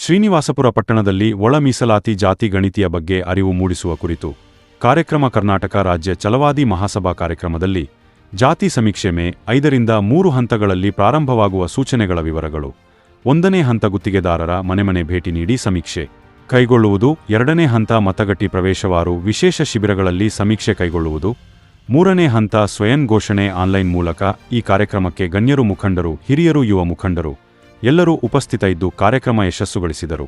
ಶ್ರೀನಿವಾಸಪುರ ಪಟ್ಟಣದಲ್ಲಿ ಒಳ ಮೀಸಲಾತಿ ಜಾತಿ ಗಣಿತಿಯ ಬಗ್ಗೆ ಅರಿವು ಮೂಡಿಸುವ ಕುರಿತು ಕಾರ್ಯಕ್ರಮ ಕರ್ನಾಟಕ ರಾಜ್ಯ ಛಲವಾದಿ ಮಹಾಸಭಾ ಕಾರ್ಯಕ್ರಮದಲ್ಲಿ ಜಾತಿ ಸಮೀಕ್ಷೆ ಮೇ 5ರಿಂದ 3 ಹಂತಗಳಲ್ಲಿ ಪ್ರಾರಂಭವಾಗುವ ಸೂಚನೆಗಳ ವಿವರಗಳು. 1ನೇ ಹಂತ ಗುತ್ತಿಗೆದಾರರ ಮನೆ ಭೇಟಿ ನೀಡಿ ಸಮೀಕ್ಷೆ ಕೈಗೊಳ್ಳುವುದು. 2ನೇ ಹಂತ ಮತಗಟ್ಟೆ ಪ್ರವೇಶವಾರು ವಿಶೇಷ ಶಿಬಿರಗಳಲ್ಲಿ ಸಮೀಕ್ಷೆ ಕೈಗೊಳ್ಳುವುದು. 3ನೇ ಹಂತ ಸ್ವಯಂ ಘೋಷಣೆ ಆನ್ಲೈನ್ ಮೂಲಕ. ಈ ಕಾರ್ಯಕ್ರಮಕ್ಕೆ ಗಣ್ಯರು, ಮುಖಂಡರು, ಹಿರಿಯರು, ಯುವ ಮುಖಂಡರು ಎಲ್ಲರೂ ಉಪಸ್ಥಿತ ಇದ್ದು ಕಾರ್ಯಕ್ರಮ ಯಶಸ್ಸುಗೊಳಿಸಿದರು.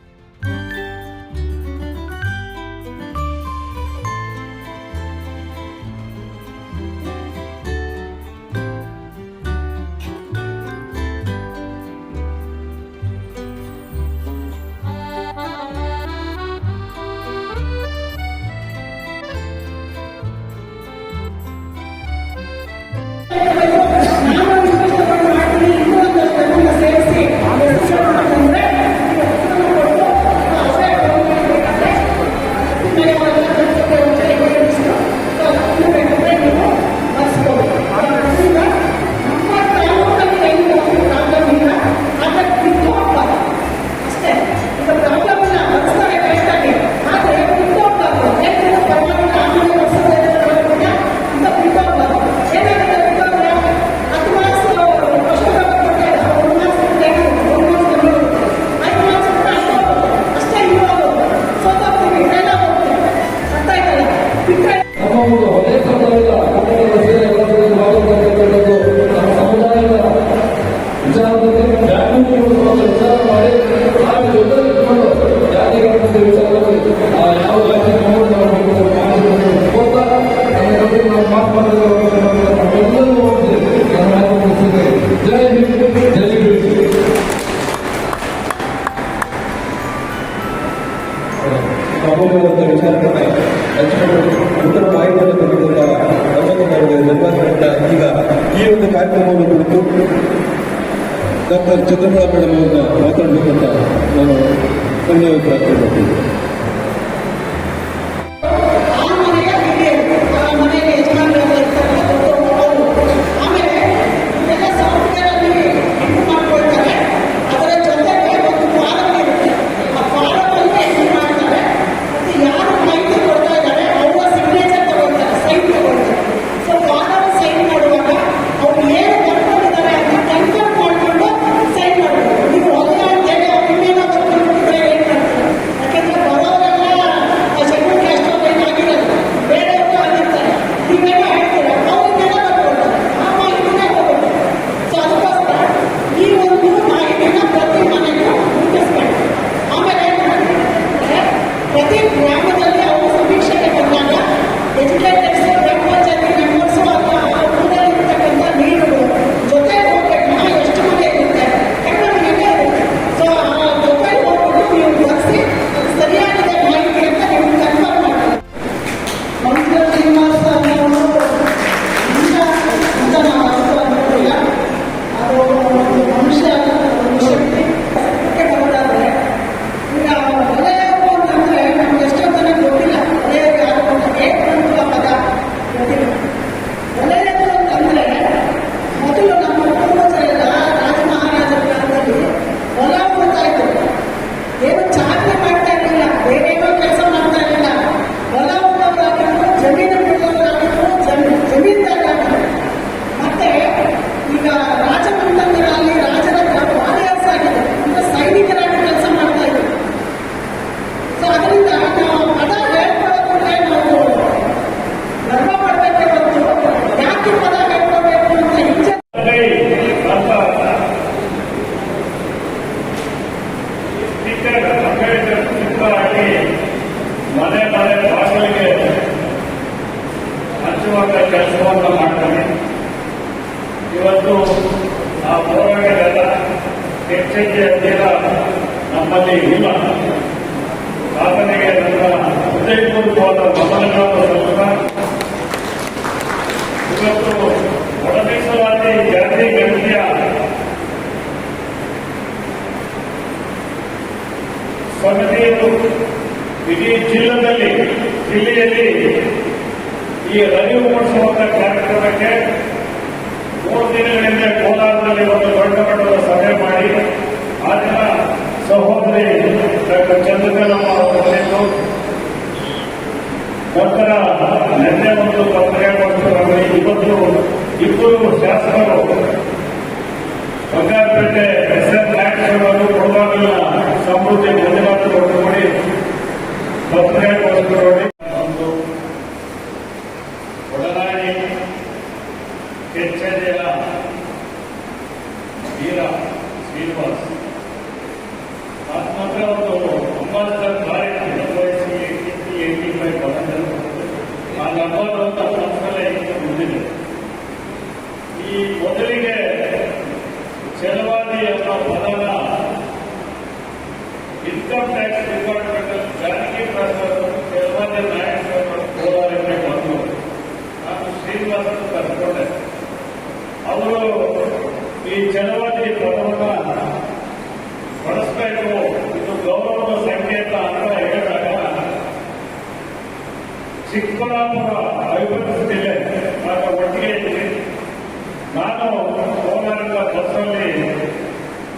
ಉತ್ತರ ಮಾಹಿತಿಯನ್ನು ಈಗ ಈ ಒಂದು ಕಾರ್ಯಕ್ರಮವನ್ನು ಕುರಿತು ಡಾಕ್ಟರ್ ಚಂದ್ರಕಲಾ ಮೇಡಮ್ ಅವರನ್ನ ಮಾತಾಡಬೇಕಂತ ನಾನು ಸಂಘ ಪ್ರಾರ್ಥನೆ. ಮನೆ ಬಾಗಿಲಿಗೆ ಹಂಚುವಂತ ಕೆಲಸವನ್ನು ಮಾಡ್ತಾನೆ. ಇವತ್ತು ಆ ಹೋರಾಟದ ಹೆಚ್ಚೆಚ್ಚೆ ಅಧ್ಯಯನ ನಮ್ಮಲ್ಲಿ ಇಲ್ಲ. ಆತನಿಗೆ ನನ್ನ ಹೃದಯಪೂರ್ವಕವಾದ ಗಮನಗಳನ್ನು ಸಲ್ಲಿಸುತ್ತಾ ಇವತ್ತು ಒಳ ಮೀಸಲಾತಿ ಜಾತಿ ಗಣತಿಯ ಸಮಿತಿಯನ್ನು ಇಡೀ ಜಿಲ್ಲೆಯಲ್ಲಿ ಈ ಅರಿವು ಮೂಡಿಸುವಂತ ಕಾರ್ಯಕ್ರಮಕ್ಕೆ 3 ದಿನಗಳಿಂದ ಕೋಲಾರದಲ್ಲಿ ಒಂದು ದೊಡ್ಡ ಮಟ್ಟದ ಸಭೆ ಮಾಡಿ ಆ ದಿನ ಸಹೋದರಿ ಡಾಕ್ಟರ್ ಚಂದ್ರಕಲಮ್ಮ ಅವರಲ್ಲಿದ್ದು ನಂತರ ನಿನ್ನೆ ಒಂದು ಪತ್ರಿಕಾಗೋಷ್ಠಿಯಲ್ಲಿ ಇವತ್ತು ಇಬ್ಬರು ಶಾಸಕರು ಬಂಗಾರಪೇಟೆ ಎಸ್.ಎನ್. ನಾಯಕರವರು ಕೊಡವಾಗಿನ ಸಮೃದ್ಧಿ ಮಂಜುನಾಥ ಒಟ್ಟುಗೂಡಿ ಪತ್ರಿಕಾಗೋಷ್ಠಿಯಲ್ಲಿ ಒಂದು ಒಡನಾಡಿ ಕೆಚ್ಚೆದೆಯ ವೀರ ಶ್ರೀನಿವಾಸ್ ಮಾತ್ರ ಒಂದು ಅಂಬಾಸಡರ್ ಕಾರ್ಯ ನಿರ್ವಹಿಸಿ 85 ಬಂದಿದ್ದರು. ಆ ನಂಬರ್ ಅಂತ ಸಂಸ್ಥೆ ಮುಂದಿದೆ. ಈ ಮೊದಲಿಗೆ ಛಲವಾದಿ ಎಂಬ ಪದನ income tax department Janaki Prasad Chalavadi ನಾಯಕರು ಕೋಲಾರಕ್ಕೆ ಬಂದು ನಾನು ಶ್ರೀನಿವಾಸ ಕರ್ಕೊಂಡೆ. ಅವರು ಈ ಛಲವಾದಿ ಪದವನ್ನು ಬಳಸಬೇಕು, ಇದು ಗೌರವದ ಸಂಕೇತ ಅಂತ ಹೇಳಿದಾಗ ಚಿಕ್ಕಬಳ್ಳಾಪುರ ಅಭಿವೃದ್ಧಿಸಿದೆ ಆಗ ಒಟ್ಟಿಗೆ ಇದ್ದೀನಿ. ನಾನು ಕೋಲಾರದ ಬಸ್ಸಲ್ಲಿ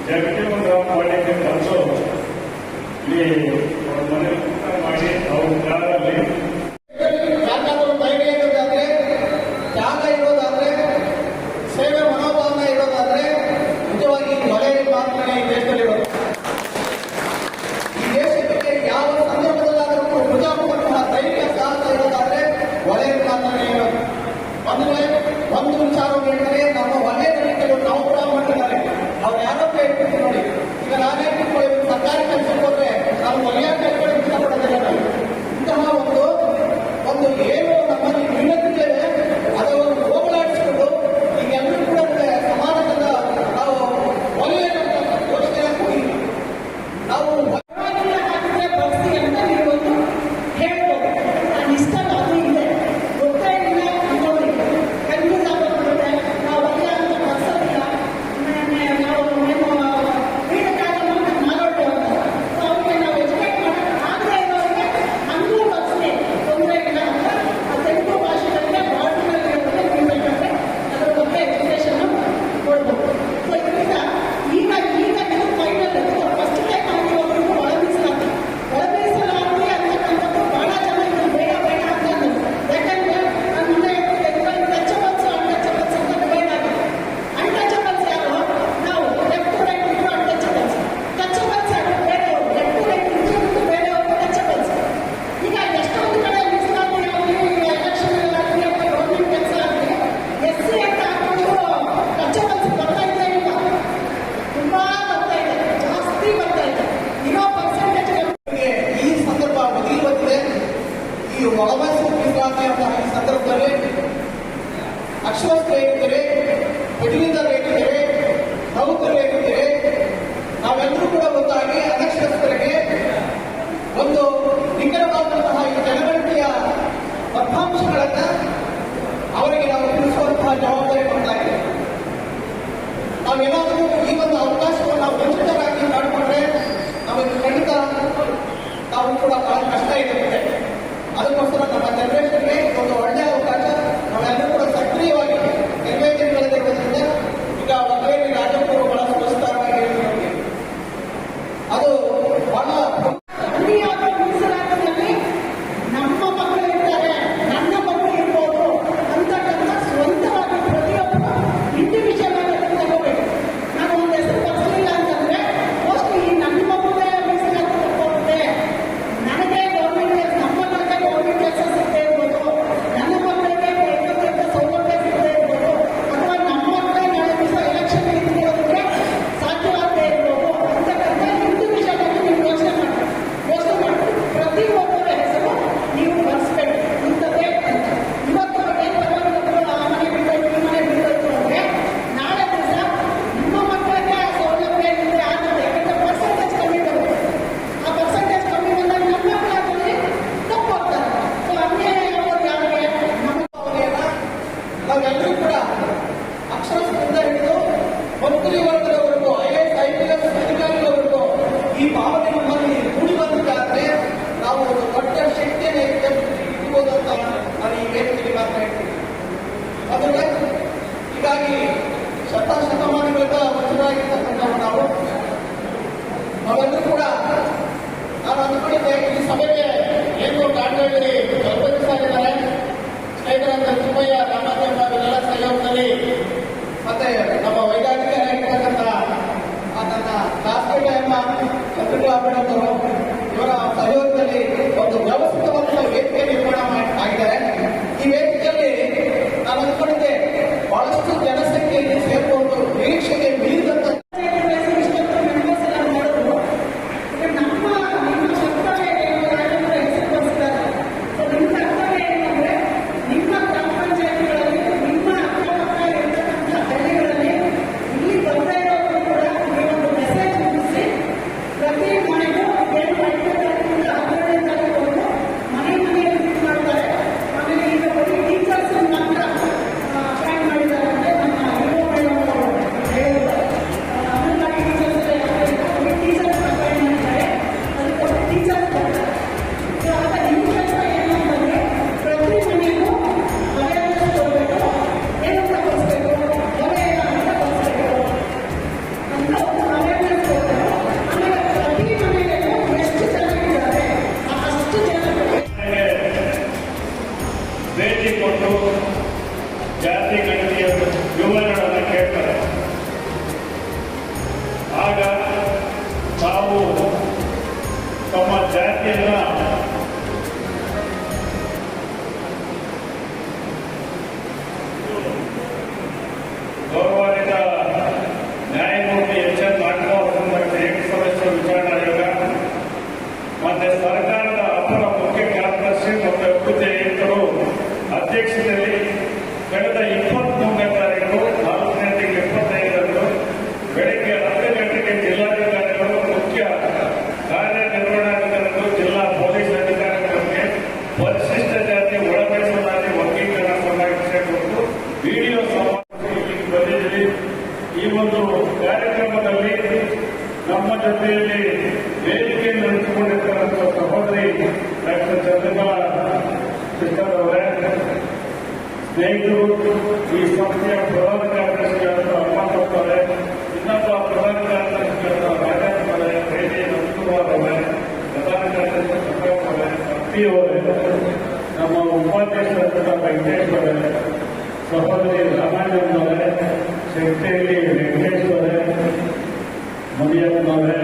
ಜಗಜೀವನ್ ರಾಮ್ ಮಾಡಲಿಕ್ಕೆ ಬಂದು ಇಲ್ಲಿ ಮನೆ ಊಟ ಮಾಡಿ ಅವ್ರ ಕಾರಲ್ಲಿ ಧೈರ್ಯ ಇರೋದಾದ್ರೆ, ತ್ಯಾಗ ಇರೋದಾದ್ರೆ, ಸೇವೆ ಮನೋಭಾವನ ಇರೋದಾದ್ರೆ ನಿಜವಾಗಿ ಒಲೆಯಲ್ಲಿ ಮಾತ್ರನೇ ಈ ದೇಶದಲ್ಲಿರೋದು. ಈ ದೇಶಕ್ಕೆ ಯಾವ ಸಂದರ್ಭದಲ್ಲಾದರೂ ಪ್ರಜಾಪ್ರಭುತ್ವ ಧೈರ್ಯ ಸಾಹಸ ಇರೋದಾದ್ರೆ ಒಲೆಯಲ್ಲಿ ಮಾತ್ರನೇ ಇರೋದು. ಒಂದು ವಿಚಾರವನ್ನು ಹೇಳಿದರೆ ನಮ್ಮ ವಲಯದಲ್ಲಿ ಕೆಲವು ನೌಕರಾಮಗಳಿದ್ದಾರೆ. ಅವ್ರು ಯಾರೋ ಹೇಳ್ತಿದ್ರು ನೋಡಿ, ಈಗ ನಾನೇ ಸರ್ಕಾರಿ ಕೆಲಸಕ್ಕೆ ಹೋದ್ರೆ ನಾವು ವಲಯ ಕೆಲಸಗಳು ಇಷ್ಟಪಡೋದಿಲ್ಲ. ಇಂತಹ ಒಂದು ಏನು ನಮ್ಮಲ್ಲಿ ಬೀಳುತ್ತಿದ್ದೇವೆ ಅದನ್ನು ಹೋಗಲಾಡಿಸಿಕೊಂಡು ಈಗೆಲ್ಲರೂ ಕೂಡ ಸಮಾಜದ ನಾವು ವಲಯ ಘೋಷಣೆ ಕೂಡಿ ನಾವು ಹಾಕಿದ್ರೆ ಬರ್ತೀವಿ ಅಂತ ನೀವೊಂದು ಹೇಳ್ಬೋದು. ನಾನು ಇಷ್ಟ ಅದು ಇದೆ ಗೊತ್ತೇ ಇಲ್ಲ ಇನ್ನೊಬ್ಬರಿಗೆ ಕನ್ಫ್ಯೂಸ್ ಆಗೋಗ್ಬಿಡುತ್ತೆ. ನಾವು ವಲಯ ಅಂತ ಬರ್ಸೋದಿಲ್ಲ, ನಾವು ಕ್ರೀಡಕ್ಕಾಗಲ್ಲ ಮಾಡೋದು ಅಂತ. ಸೊ ಅವ್ರಿಗೆ ನಾವು ಎಜುಕೇಟ್ ಮಾಡೋಕ್ಕೆ ಆಗದೆ ಇರೋರಿಗೆ ನಮಗೂ ಬರ್ಸ್ಲಿ, ತೊಂದರೆ ಇಲ್ಲ ಅಂತ ಆ ತೆಲುಗು ಭಾಷೆಗಳಿಗೆ ಬಾರ್ಡರ್ನಲ್ಲಿ ಇರೋದಕ್ಕೆ ನೀಡಬೇಕಂದ್ರೆ ಅದರ ಬಗ್ಗೆ ಎಜುಕೇಶನ್ ಕೊಡ್ಬೋದು. ಸೊ ಇದರಿಂದ ಈಗ ಇದು ಫೈನಲ್ ಫಸ್ಟ್ ಟೈಮ್ ಆಗಿರೋವರೆಗೂ ಒಳಮೀಸಲಾತಿ ಅಂತಕ್ಕಂಥದ್ದು ಬಹಳ ಜನ ಇದು ಬೇಡ ಅಂತ ಅಂದರು. ಯಾಕಂದ್ರೆ ನಾನು ಮುಂದೆ ಟಚಬಲ್ಸ್ ಅನ್ಟಚಬಲ್ಸ್ ಅಂತ ಡಿವೈಡ್ ಆಗಿದೆ. ಅನ್ಟಚಬಲ್ಸ್ ಯಾರು? ನಾವು ಲೆಫ್ಟ್ ಟು ರೈಟ್ ಇದ್ರು ಅನ್ಟಚಬಲ್ಸ್. ಟಚಬಲ್ಸ್ ಯಾರು? ಬೇರೆಯವರು ಲೆಫ್ಟ್ ಟು ರೈಟ್ ಇದ್ದು ಬೇರೆಯವರು ಟಚಬಲ್ಸ್. ಈಗ ಎಷ್ಟೊಂದು ಕಡೆ ಮೀಸಲಾತಿ ಆಗಲಿ, ಎಲೆಕ್ಷನ್ ಆಗಲಿ ಅಥವಾ ಗೌರ್ಮೆಂಟ್ ಕೆಲಸ ಆಗಲಿ SC ಅಂತ ಹಾಕೊಂಡು ಟಚಬಲ್ಸ್ ಬರ್ತಾ ಇದೆ. ಇಲ್ಲ, ತುಂಬಾ ಬರ್ತಾ ಇದೆ, ಜಾಸ್ತಿ ಬರ್ತಾ ಇದೆ. ಇರೋ ಪರ್ಸೆಂಟೇಜ್ ಈ ಸಂದರ್ಭ ಮುಗಿ ಬಂದಿದೆ. ಈ ಒಳಮೈಸೂರು ಮೀಸಲಾತಿ ಅಂತ ಈ ಸಂದರ್ಭದಲ್ಲಿ ಅಕ್ಷರಸ್ಥರು ಹೇಗಿದ್ದಾರೆ, ಪದವೀಧರು ಹೇಗಿದ್ದಾರೆ, ನೌಕರರು ಹೇಗಿದ್ದಾರೆ, ನಾವೆಲ್ಲರೂ ಕೂಡ ಒಂದಾಗಿ ಅನಕ್ಷರಸ್ಥರಿಗೆ ಒಂದು ನಿಖರವಾದಂತಹ ಈ ಜನಗಣತಿಯ ಫಲಿತಾಂಶಗಳನ್ನ ಅವರಿಗೆ ನಾವು ತಿಳಿಸುವಂತಹ ಜವಾಬ್ದಾರಿ ನಮ್ಮದಾಗಿದೆ. ನಾವೇನಾದರೂ ಈ ಒಂದು ಅವಕಾಶವನ್ನು ನಾವು ವಂಚಿತರಾಗಿ ಮಾಡಿಕೊಂಡ್ರೆ ನಮಗೆ ಖಂಡಿತ ನಾವು ಕೂಡ ಬಹಳ ಕಷ್ಟ ಇರುತ್ತೆ. ಅದಕ್ಕೋಸ್ಕರ ನಮ್ಮ ಜನರೇಷನ್ಗೆ ಒಂದು ಒಳ್ಳೆಯ ಅವಕಾಶ. ನಾವೆಲ್ಲರೂ ಕೂಡ ಸಕ್ರಿಯವಾಗಿ ನಿರ್ವೇದನೆಗಳಿರೋದ್ರಿಂದ ಈಗ ಒಗ್ಗೇರಿ ರಾಜಪುರ ಬಹಳ ಸುಸ್ತಾರವಾಗಿ ಹೇಳಿದ್ರು. ಅದು ಬಹಳ ಮೀಸಲಾತಿಯಲ್ಲಿ ನಮ್ಮ ಮಕ್ಕಳು ಇರ್ತಾರೆ, ನನ್ನ ಮಕ್ಕಳು ಇರ್ಬೋದು ಅಂತಕ್ಕಂಥ ಸ್ವಂತವಾಗಿ ಪ್ರತಿಯೊಬ್ಬ ಇಂಡಿವಿಜುವಲ್ ಆಗಿ ತಗೋಬೇಕು. ನಾನು ಒಂದು ಹೆಸರು ಬರ್ಸಲಿಲ್ಲ ಅಂತಂದ್ರೆ ಮೋಸ್ಟ್ಲಿ ನನ್ನ ಮಗುವೇ ಮೀಸಲಾತಿ ತಗೋಗುತ್ತೆ. ನನಗೆ ಗೌರ್ಮೆಂಟ್ ಕೆಲಸ, ನಮ್ಮ ಮಕ್ಕಳಿಗೆ ಗೌರ್ಮೆಂಟ್ ಕೆಲಸ ಸಿಗದೆ ಇರ್ಬೋದು, ನನ್ನ ಮಕ್ಕಳಿಗೆ ದೊಡ್ಡ ಸೌಲಭ್ಯ ಸಿಗದೆ ಇರ್ಬೋದು, ಅಥವಾ ನಮ್ಮ ಮಕ್ಕಳೇ ನಾಳೆ ದಿವಸ ಎಲೆಕ್ಷನ್ ನಿಂತಿರೋದಕ್ಕೆ ಸಾಧ್ಯವಾಗದೇ ಇರ್ಬೋದು ಅಂತಕ್ಕಂಥ ಇಂಡಿವಿಜುವಲ್ ಆಗಿ ನೀವು ಯೋಚನೆ ಮಾಡಿ ಪ್ರತಿಯೊಬ್ಬರ ಹೆಸರು ನೀವು ಬರ್ಸ್ಬೇಕು. ಇಂಥದ್ದೇ ಇವತ್ತು ಏನು ಪರವಾಗಿಲ್ಲ, ಆ ಮನೆ ಬಿಟ್ಟೋಯ್ತು, ಈ ಮನೆ ಬಿಟ್ಟೋಯ್ತು ಅಂದ್ರೆ ನಾಳೆ ದಿವಸ ನಿಮ್ಮ ಮಕ್ಕಳಿಗೆ ಸೌಲಭ್ಯ ಇಲ್ಲದೆ ಆಗ್ತದೆ. ಯಾಕಂದ್ರೆ ಪರ್ಸೆಂಟೇಜ್ ಕಮ್ಮಿ ಬರುತ್ತೆ. ಆ ಪರ್ಸೆಂಟೇಜ್ ಕಮ್ಮಿ ಬಂದಾಗ ನಮ್ಮ ಮಕ್ಕಳಾಗಲಿ ತಪ್ಪು ಹೋಗ್ತಾರೆ. ಸೊ ಅನ್ಯಾಯ ಆಗೋದು ಯಾರಿಗೆ? ನಾವೆಲ್ಲರೂ ಕೂಡ ಅಕ್ಷರಸ್ಥರಿಂದ ಹಿಡಿದು ಮಂತ್ರಿ ವರ್ಗದವರೆಗೂ IAS IPS ಅಧಿಕಾರಿಗಳವರೆಗೂ ಈ ಭಾವನೆ ನಮ್ಮಲ್ಲಿ ಕೂಡಿ ಬಂದಿದ್ದಾದ್ರೆ ನಾವು ಒಂದು ದೊಡ್ಡ ಶಕ್ತಿಯನ್ನು ಇಟ್ಬೋದು ಅಂತ ನಾನು ಈ ವೇದಿಕೆಯಲ್ಲಿ ಮಾತ್ರ ಹೇಳ್ತೀನಿ. ಅದಕ್ಕೆ ಹೀಗಾಗಿ ಶತಮಾನಗಳಿಂದ ವಚನವಾಗಿರ್ತಕ್ಕಂಥ ನಾವೆಲ್ಲರೂ ಕೂಡ ನಾನು ಅಂದ್ಕೊಂಡಿದ್ದೆ ಈ ಸಭೆಗೆ ಏನು ಕಾಂಡಳ್ಳಿ ಕಲ್ಪನಿಸ್ತಾರೆ ಸ್ನೇಹಿತರಂತ ತಿಮ್ಮಯ್ಯ ರಾಮದೇವ ಇವರೆಲ್ಲ ಸಹಯೋಗದಲ್ಲಿ ಮತ್ತೆ ನಮ್ಮ ವೈದ್ಯಾಧಿಕಾರಿಯಾಗಿರ್ತಕ್ಕಂಥ ನನ್ನ ದಾಸಗಡ್ಡ ಎಂಬ ಚಂದ್ರಕಾಪಡವರು ಇವರ ಸಹಯೋಗದಲ್ಲಿ ಒಂದು ವ್ಯವಸ್ಥಿತವಾದ ವೇದಿಕೆ ನಿರ್ಮಾಣ ಆಗಿದೆ. ಈ ವೇದಿಕೆಯಲ್ಲಿ ನಾನು ಅಂದ್ಕೊಂಡಿದ್ದೆ ಬಹಳಷ್ಟು ಜನಸಂಖ್ಯೆಯಲ್ಲಿ ಸೇರಿಕೊಂಡು ನಿರೀಕ್ಷೆಗೆ ಮೀರಿದಂತ ಭೇಟಿ ಕೊಟ್ಟು ಜಾತಿ ಗಣತಿಯ ವಿವರಗಳನ್ನು ಕೇಳ್ತಾರೆ. ಆಗ ತಾವು ತಮ್ಮ ಜಾತಿಯನ್ನ ಗೌರವಾನ್ವಿತ ನ್ಯಾಯಮೂರ್ತಿ ಎಚ್.ಎನ್. ನಾಗರಾಜ್ ಏಕಸದಸ್ಯ ವಿಚಾರಣಾ ಆಯೋಗ ಮತ್ತೆ ಸರ್ಕಾರದ ಅಪರ ಮುಖ್ಯ ಕಾರ್ಯದರ್ಶಿ ಮತ್ತು ಅಭಿವೃದ್ಧಿ ಆಯುಕ್ತರು ಅಧ್ಯಕ್ಷತೆಯಲ್ಲಿ ಕಳೆದ 23ನೇ ತಾರೀಕು 4ನೇ ತಿಂಗಳು 25ರಂದು ಬೆಳಗ್ಗೆ 10 ಗಂಟೆಗೆ ಜಿಲ್ಲಾಧಿಕಾರಿಗಳು ಮುಖ್ಯ ಕಾರ್ಯನಿರ್ವಹಣಾಧಿಕಾರಿಗಳು ಜಿಲ್ಲಾ ಪೊಲೀಸ್ ಅಧಿಕಾರಿಗಳಿಗೆ ಪರಿಶಿಷ್ಟ ಜಾತಿ ಒಳಮೀಸಲಾತಿ ವರ್ಗೀಕರಣ ಸಮೀಕ್ಷೆ ಕುರಿತು ವಿಡಿಯೋ ಸಮಾವೇಶ ಬಂದಿದ್ದೀವಿ. ಈ ಒಂದು ಕಾರ್ಯಕ್ರಮದಲ್ಲಿ ನಮ್ಮ ಜೊತೆಯಲ್ಲಿ ವೇದಿಕೆಯನ್ನು ನಡೆಸಿಕೊಂಡಿರ್ತಕ್ಕಂಥ ಸಹೋದರಿ ಡಾಕ್ಟರ್ ಚಂದ್ರಕಲಾ ಸಿಸ್ಟರ್ ಅವರೇ, ಸ್ನೇಹಿತರು, ಈ ಸಂಸ್ಥೆಯ ಪ್ರಧಾನ ಕಾರ್ಯದರ್ಶಿಯಾದ ಹನುಮಂತಪ್ಪ ಅವರೇ, ಇನ್ನೊಬ್ಬ ಪ್ರಧಾನ ಕಾರ್ಯದರ್ಶಿಯಾದ ರಾಜೇಂದ್ರ ಅವರೇ, ವೇದಿ ನಮಸ್ಕಾರ ಅವರೇ, ಪ್ರಧಾನ ಕಾರ್ಯದರ್ಶಿ ಸಂಗ್ರಾಮ್ ಅವರೇ, ಶಕ್ತಿ ಅವರೇ, ನಮ್ಮ ಉಪಾಧ್ಯಕ್ಷರಾದ ವೆಂಕಟೇಶ್ ಅವರೇ, ಸಹೋದರಿ ರಾಮಾಯಣ ಅವರೇ, ಶಕ್ತಿಯಲ್ಲಿ ವೆಂಕಟೇಶ್ ಅವರೇ, ಮಣಿಯಪ್ಪ ಅವರೇ,